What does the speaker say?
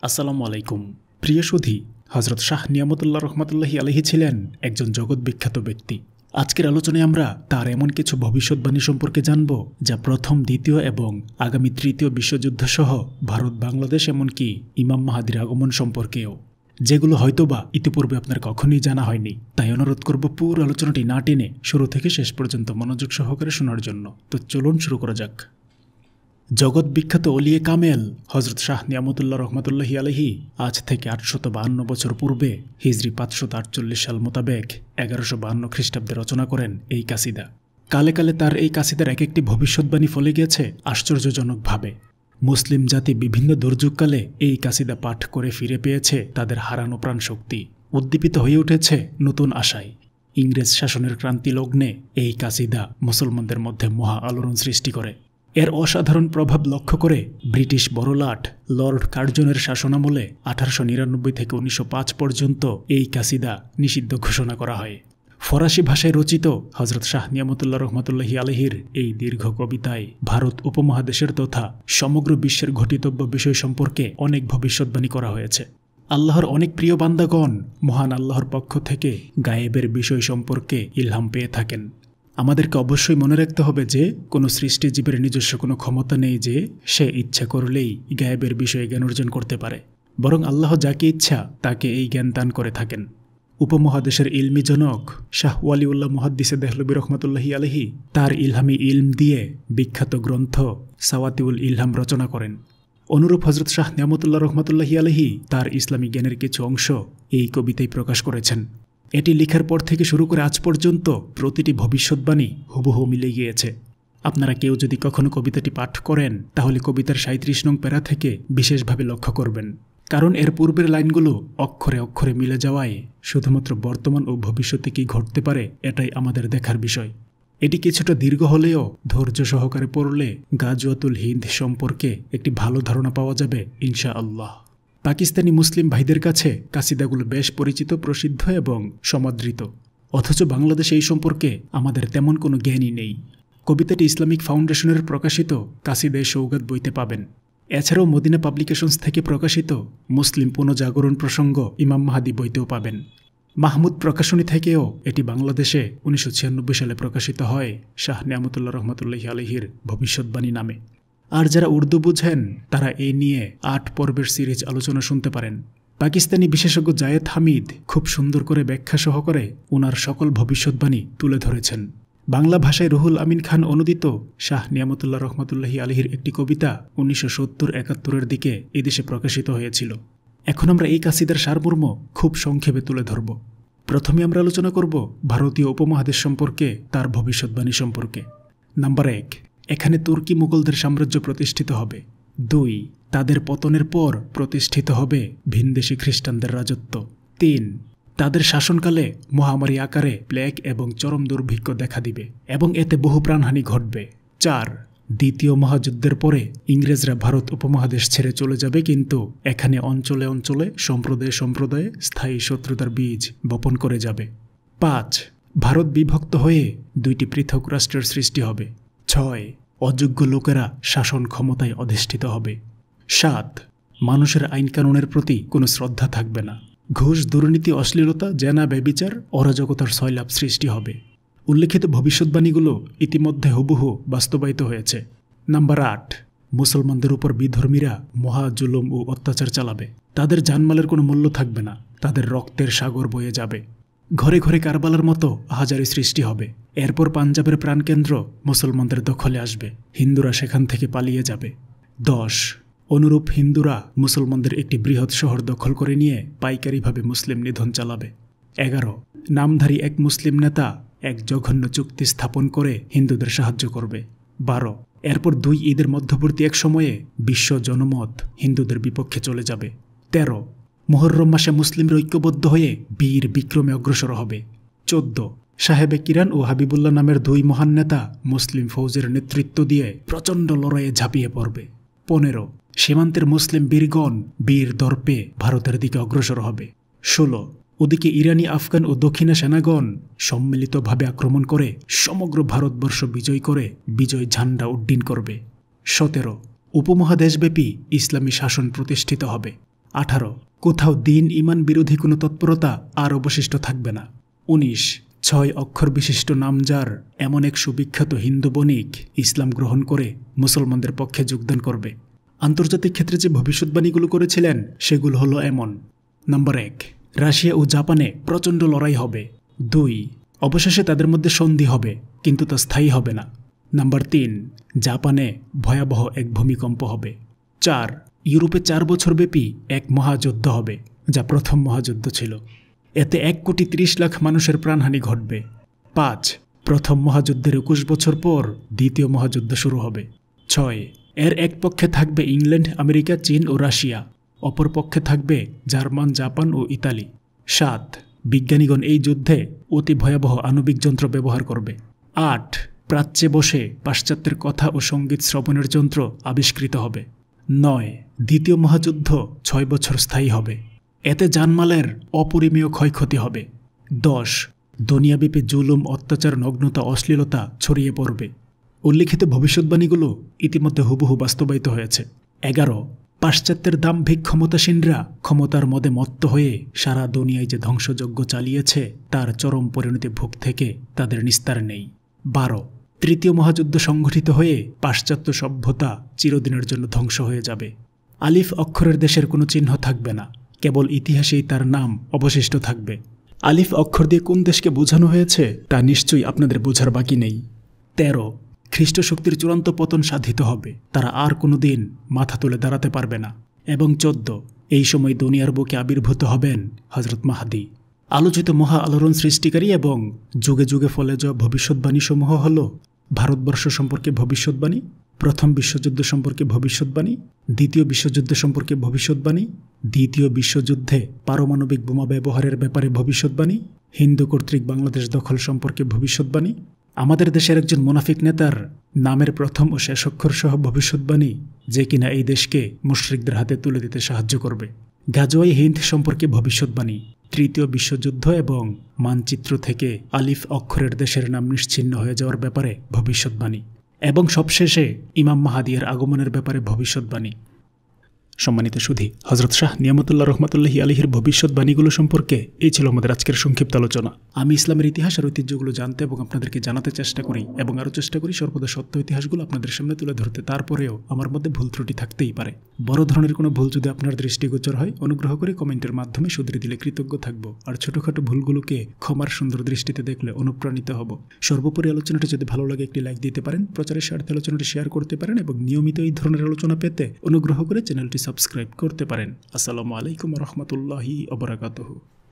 আসসালামু আলাইকুম। প্রিয় সুধী, হজরত শাহ নিয়ামতুল্লাহ রহমতুল্লাহি আলাইহি ছিলেন একজন জগৎ বিখ্যাত ব্যক্তি। আজকের আলোচনায় আমরা তার এমন কিছু ভবিষ্যৎবাণী সম্পর্কে জানব যা প্রথম, দ্বিতীয় এবং আগামী তৃতীয় বিশ্বযুদ্ধ সহ ভারত, বাংলাদেশ এমনকি ইমাম মাহাদির আগমন সম্পর্কেও, যেগুলো হয়তোবা ইতিপূর্বে আপনার কখনোই জানা হয়নি। তাই অনুরোধ করব পুরো আলোচনাটি না টেনে শুরু থেকে শেষ পর্যন্ত মনোযোগ সহকারে শোনার জন্য। তো চলুন শুরু করা যাক। জগৎ বিখ্যাত ওলিয়ে কামেল হজরত শাহ নিয়ামতুল্লাহ রহমতুল্লাহি আলাইহি আজ থেকে 852 বছর পূর্বে হিজরি 548 সাল মোতাবেক 1152 খ্রিস্টাব্দে রচনা করেন এই কাসিদা। কালে কালে তার এই কাসিদার এক একটি ভবিষ্যৎবাণী ফলে গিয়েছে আশ্চর্যজনকভাবে। মুসলিম জাতি বিভিন্ন দুর্যোগকালে এই কাসিদা পাঠ করে ফিরে পেয়েছে তাদের হারানো প্রাণশক্তি, উদ্দীপিত হয়ে উঠেছে নতুন আশায়। ইংরেজ শাসনের ক্রান্তি লগ্নে এই কাসিদা মুসলমানদের মধ্যে মহা আলোড়ন সৃষ্টি করে। এর অসাধারণ প্রভাব লক্ষ্য করে ব্রিটিশ বড়লাট লর্ড কার্জনের শাসনামলে 1899 থেকে 1905 পর্যন্ত এই কাসিদা নিষিদ্ধ ঘোষণা করা হয়। ফরাসি ভাষায় রচিত হজরত শাহ নিয়ামতুল্লাহ রহমতুল্লাহি আলাইহির এই দীর্ঘ কবিতায় ভারত উপমহাদেশের তথা সমগ্র বিশ্বের ঘটিতব্য বিষয় সম্পর্কে অনেক ভবিষ্যৎবাণী করা হয়েছে। আল্লাহর অনেক প্রিয় বান্দাগণ মহান আল্লাহর পক্ষ থেকে গায়েবের বিষয় সম্পর্কে ইলহাম পেয়ে থাকেন। আমাদেরকে অবশ্যই মনে রাখতে হবে যে কোনো সৃষ্টিজীবের নিজস্ব কোনো ক্ষমতা নেই যে সে ইচ্ছা করলেই গায়েবের বিষয়ে জ্ঞান অর্জন করতে পারে, বরং আল্লাহ যাকে ইচ্ছা তাকে এই জ্ঞান দান করে থাকেন। উপমহাদেশের ইলমি জনক শাহ ওয়ালিউল্লাহ মুহাদ্দিসে দেহলভী রহমতুল্লাহি আলাইহি তার ইলহামি ইলম দিয়ে বিখ্যাত গ্রন্থ সাওয়াতিউল ইলহাম রচনা করেন। অনুরূপ হজরত শাহ নিয়ামতুল্লাহ রহমতুল্লাহি আলাইহি তার ইসলামী জ্ঞানের কিছু অংশ এই কবিতায় প্রকাশ করেছেন। এটি লেখার পর থেকে শুরু করে আজ পর্যন্ত প্রতিটি ভবিষ্যৎবাণী হুবহু মিলে গিয়েছে। আপনারা কেউ যদি কখনো কবিতাটি পাঠ করেন তাহলে কবিতার 37 নং প্যারা থেকে বিশেষভাবে লক্ষ্য করবেন, কারণ এর পূর্বের লাইনগুলো অক্ষরে অক্ষরে মিলে যাওয়ায় শুধুমাত্র বর্তমান ও ভবিষ্যতে কী ঘটতে পারে এটাই আমাদের দেখার বিষয়। এটি কিছুটা দীর্ঘ হলেও ধৈর্য সহকারে পড়লে গাজওয়াতুল হিন্দ সম্পর্কে একটি ভালো ধারণা পাওয়া যাবে ইনশাআল্লাহ। পাকিস্তানি মুসলিম ভাইদের কাছে কাসিদাগুলো বেশ পরিচিত, প্রসিদ্ধ এবং সমাদৃত, অথচ বাংলাদেশে এই সম্পর্কে আমাদের তেমন কোনো জ্ঞানই নেই। কবিতাটি ইসলামিক ফাউন্ডেশনের প্রকাশিত কাসিদায়ে সৌগাত বইতে পাবেন। এছাড়াও মদিনা পাবলিকেশনস থেকে প্রকাশিত মুসলিম পুনঃজাগরণ প্রসঙ্গ ইমাম মাহাদি বইতেও পাবেন। মাহমুদ প্রকাশনী থেকেও এটি বাংলাদেশে 1996 সালে প্রকাশিত হয় শাহ নিয়ামতুল্লাহ রহমতুল্লাহি আলাইহির ভবিষ্যৎবাণী নামে। আর যারা উর্দু বুঝেন তারা এই নিয়ে 8 পর্বের সিরিজ আলোচনা শুনতে পারেন। পাকিস্তানি বিশেষজ্ঞ জায়েদ হামিদ খুব সুন্দর করে ব্যাখ্যা সহকারে ওনার সকল ভবিষ্যৎবাণী তুলে ধরেছেন। বাংলা ভাষায় রুহুল আমিন খান অনুদিত শাহ নিয়ামতুল্লাহ রহমতুল্লাহি আলাইহির একটি কবিতা 1970-71 দিকে এদেশে প্রকাশিত হয়েছিল। এখন আমরা এই কাসিদার সারমর্ম খুব সংক্ষেপে তুলে ধরব। প্রথমে আমরা আলোচনা করব ভারতীয় উপমহাদেশ সম্পর্কে, তার ভবিষ্যৎবাণী সম্পর্কে। নাম্বার 1, এখানে তুর্কি মুঘলদের সাম্রাজ্য প্রতিষ্ঠিত হবে। 2, তাদের পতনের পর প্রতিষ্ঠিত হবে ভিনদেশি খ্রিস্টানদের রাজত্ব। 3, তাদের শাসনকালে মহামারী আকারে প্লেগ এবং চরম দুর্ভিক্ষ দেখা দিবে এবং এতে বহু প্রাণহানি ঘটবে। 4, দ্বিতীয় মহাযুদ্ধের পরে ইংরেজরা ভারত উপমহাদেশ ছেড়ে চলে যাবে, কিন্তু এখানে অঞ্চলে অঞ্চলে সম্প্রদায়ে সম্প্রদায়ে স্থায়ী শত্রুতার বীজ বপন করে যাবে। 5, ভারত বিভক্ত হয়ে 2টি পৃথক রাষ্ট্রের সৃষ্টি হবে। 6, অযোগ্য লোকেরা শাসন ক্ষমতায় অধিষ্ঠিত হবে। 7, মানুষের আইন কানুনের প্রতি কোনো শ্রদ্ধা থাকবে না। ঘুষ, দুর্নীতি, অশ্লীলতা, জেনা, ব্যভিচার, অরাজকতার সয়লাভ সৃষ্টি হবে। উল্লেখিত ভবিষ্যৎবাণীগুলো ইতিমধ্যে হুবহু বাস্তবায়িত হয়েছে। নাম্বার 8, মুসলমানদের উপর বিধর্মীরা মহা জুলুম ও অত্যাচার চালাবে। তাদের জানমালের কোনো মূল্য থাকবে না, তাদের রক্তের সাগর বয়ে যাবে। ঘরে ঘরে কারবালার মতো হাজারি সৃষ্টি হবে। এরপর পাঞ্জাবের প্রাণকেন্দ্র মুসলমানদের দখলে আসবে, হিন্দুরা সেখান থেকে পালিয়ে যাবে। 10, অনুরূপ হিন্দুরা মুসলমানদের একটি বৃহৎ শহর দখল করে নিয়ে পাইকারিভাবে মুসলিম নিধন চালাবে। 11, নামধারী এক মুসলিম নেতা এক জঘন্য চুক্তি স্থাপন করে হিন্দুদের সাহায্য করবে। 12, এরপর 2 ঈদের মধ্যবর্তী এক সময়ে বিশ্ব জনমত হিন্দুদের বিপক্ষে চলে যাবে। 13, মুহররম মাসে মুসলিমরা ঐক্যবদ্ধ হয়ে বীর বিক্রমে অগ্রসর হবে। 14, সাহেবে কিরান ও হাবিবুল্লাহ নামের 2 মহান নেতা মুসলিম ফৌজের নেতৃত্ব দিয়ে প্রচণ্ড লড়াইয়ে ঝাঁপিয়ে পড়বে। 15, সীমান্তের মুসলিম বীরগণ বীর দর্পে ভারতের দিকে অগ্রসর হবে। 16, ওদিকে ইরানি, আফগান ও দক্ষিণা সেনাগণ সম্মিলিতভাবে আক্রমণ করে সমগ্র ভারতবর্ষ বিজয় করে বিজয় ঝান্ডা উড্ডীন করবে। 17, উপমহাদেশব্যাপী ইসলামী শাসন প্রতিষ্ঠিত হবে। 18 কোথাও দিন ইমান বিরোধী কোনো তৎপরতা আর অবশিষ্ট থাকবে না। 19 6 অক্ষর বিশিষ্ট নাম যার এমন এক সুবিখ্যাত হিন্দু বণিক ইসলাম গ্রহণ করে মুসলমানদের পক্ষে যোগদান করবে। আন্তর্জাতিক ক্ষেত্রে যে ভবিষ্যৎবাণীগুলো করেছিলেন সেগুলো হলো এমন। নাম্বার 1 রাশিয়া ও জাপানে প্রচণ্ড লড়াই হবে। 2 অবশেষে তাদের মধ্যে সন্ধি হবে, কিন্তু তা স্থায়ী হবে না। নাম্বার 3 জাপানে ভয়াবহ এক ভূমিকম্প হবে। 4 ইউরোপে 4 বছরব্যাপী এক মহাযুদ্ধ হবে, যা প্রথম মহাযুদ্ধ ছিল। এতে 1,30,00,000 মানুষের প্রাণহানি ঘটবে। 5 প্রথম মহাযুদ্ধের 21 বছর পর দ্বিতীয় মহাযুদ্ধ শুরু হবে। 6 এর এক পক্ষে থাকবে ইংল্যান্ড, আমেরিকা, চীন ও রাশিয়া, অপর পক্ষে থাকবে জার্মান, জাপান ও ইতালি। 7 বিজ্ঞানীগণ এই যুদ্ধে অতি ভয়াবহ আণবিক যন্ত্র ব্যবহার করবে। 8 প্রাচ্যে বসে পাশ্চাত্যের কথা ও সঙ্গীত শ্রবণের যন্ত্র আবিষ্কৃত হবে। 9 দ্বিতীয় মহাযুদ্ধ 6 বছর স্থায়ী হবে। এতে জানমালের অপরিমেয় ক্ষয়ক্ষতি হবে। 10 দুনিয়াব্যাপী জুলুম, অত্যাচার, নগ্নতা, অশ্লীলতা ছড়িয়ে পড়বে। উল্লিখিত ভবিষ্যৎবাণীগুলো ইতিমধ্যে হুবহু বাস্তবায়িত হয়েছে। 11 পাশ্চাত্যের দাম্ভিক ক্ষমতাসীনরা ক্ষমতার মদে মত্ত হয়ে সারা দুনিয়ায় যে ধ্বংসযজ্ঞ চালিয়েছে তার চরম পরিণতি ভোগ থেকে তাদের নিস্তার নেই। 12 তৃতীয় মহাযুদ্ধ সংঘটিত হয়ে পাশ্চাত্য সভ্যতা চিরদিনের জন্য ধ্বংস হয়ে যাবে। আলিফ অক্ষরের দেশের কোনো চিহ্ন থাকবে না, কেবল ইতিহাসেই তার নাম অবশিষ্ট থাকবে। আলিফ অক্ষর দিয়ে কোন দেশকে বোঝানো হয়েছে তা নিশ্চয়ই আপনাদের বোঝার বাকি নেই। 13 খ্রিস্ট শক্তির চূড়ান্ত পতন সাধিত হবে, তারা আর কোনো দিন মাথা তুলে দাঁড়াতে পারবে না। এবং 14 এই সময় দুনিয়ার বুকে আবির্ভূত হবেন হযরত মাহদী। আলোচিত মহা আলোড়ন সৃষ্টিকারী এবং যুগে যুগে ফলে যাওয়া ভবিষ্যৎবাণীসমূহ হল: ভারতবর্ষ সম্পর্কে ভবিষ্যৎবাণী, প্রথম বিশ্বযুদ্ধ সম্পর্কে ভবিষ্যৎবাণী, দ্বিতীয় বিশ্বযুদ্ধ সম্পর্কে ভবিষ্যৎবাণী, দ্বিতীয় বিশ্বযুদ্ধে পারমাণবিক বোমা ব্যবহারের ব্যাপারে ভবিষ্যৎবাণী, হিন্দু কর্তৃক বাংলাদেশ দখল সম্পর্কে ভবিষ্যৎবাণী, আমাদের দেশের একজন মুনাফিক নেতার নামের প্রথম ও শেষ অক্ষর সহ ভবিষ্যৎবাণী, যে কিনা এই দেশকে মুশরিকদের হাতে তুলে দিতে সাহায্য করবে। গাজওয়াই হিন্দ সম্পর্কে ভবিষ্যৎবাণী, তৃতীয় বিশ্বযুদ্ধ এবং মানচিত্র থেকে আলিফ অক্ষরের দেশের নাম নিশ্চিহ্ন হয়ে যাওয়ার ব্যাপারে ভবিষ্যৎবাণী, এবং সবশেষে ইমাম মাহাদির আগমনের ব্যাপারে ভবিষ্যৎবাণী। সম্মানিত সুধী, হযরত শাহ নিয়ামতুল্লাহ রহমাতুল্লাহি আলাইহির ভবিষ্যৎবাণীগুলো সম্পর্কে এই ছিল আমাদের আজকের সংক্ষিপ্ত আলোচনা। আমি ইসলামের ইতিহাস আর ঐতিহ্যগুলো জানতে এবং আপনাদেরকে জানাতে চেষ্টা করি, এবং আরও চেষ্টা করি সর্বদা সত্য ইতিহাসগুলো আপনাদের সামনে তুলে ধরতে। তারপরেও আমার মধ্যে ভুল ত্রুটি থাকতেই পারে। বড় ধরনের কোনো ভুল যদি আপনার দৃষ্টিগোচর হয়, অনুগ্রহ করে কমেন্টের মাধ্যমে শুধরে দিলে কৃতজ্ঞ থাকব। আর ছোটখাটো ভুলগুলোকে ক্ষমার সুন্দর দৃষ্টিতে দেখলে অনুপ্রাণিত হব। সর্বোপরি আলোচনাটি যদি ভালো লাগে একটি লাইক দিতে পারেন, প্রচারের স্বার্থে আলোচনাটি শেয়ার করতে পারেন, এবং নিয়মিত এই ধরনের আলোচনা পেতে অনুগ্রহ করে চ্যানেলটি সাবস্ক্রাইব করতে পারেন। আসসালামু আলাইকুম ওয়া রাহমাতুল্লাহি ওয়া বারাকাতুহু।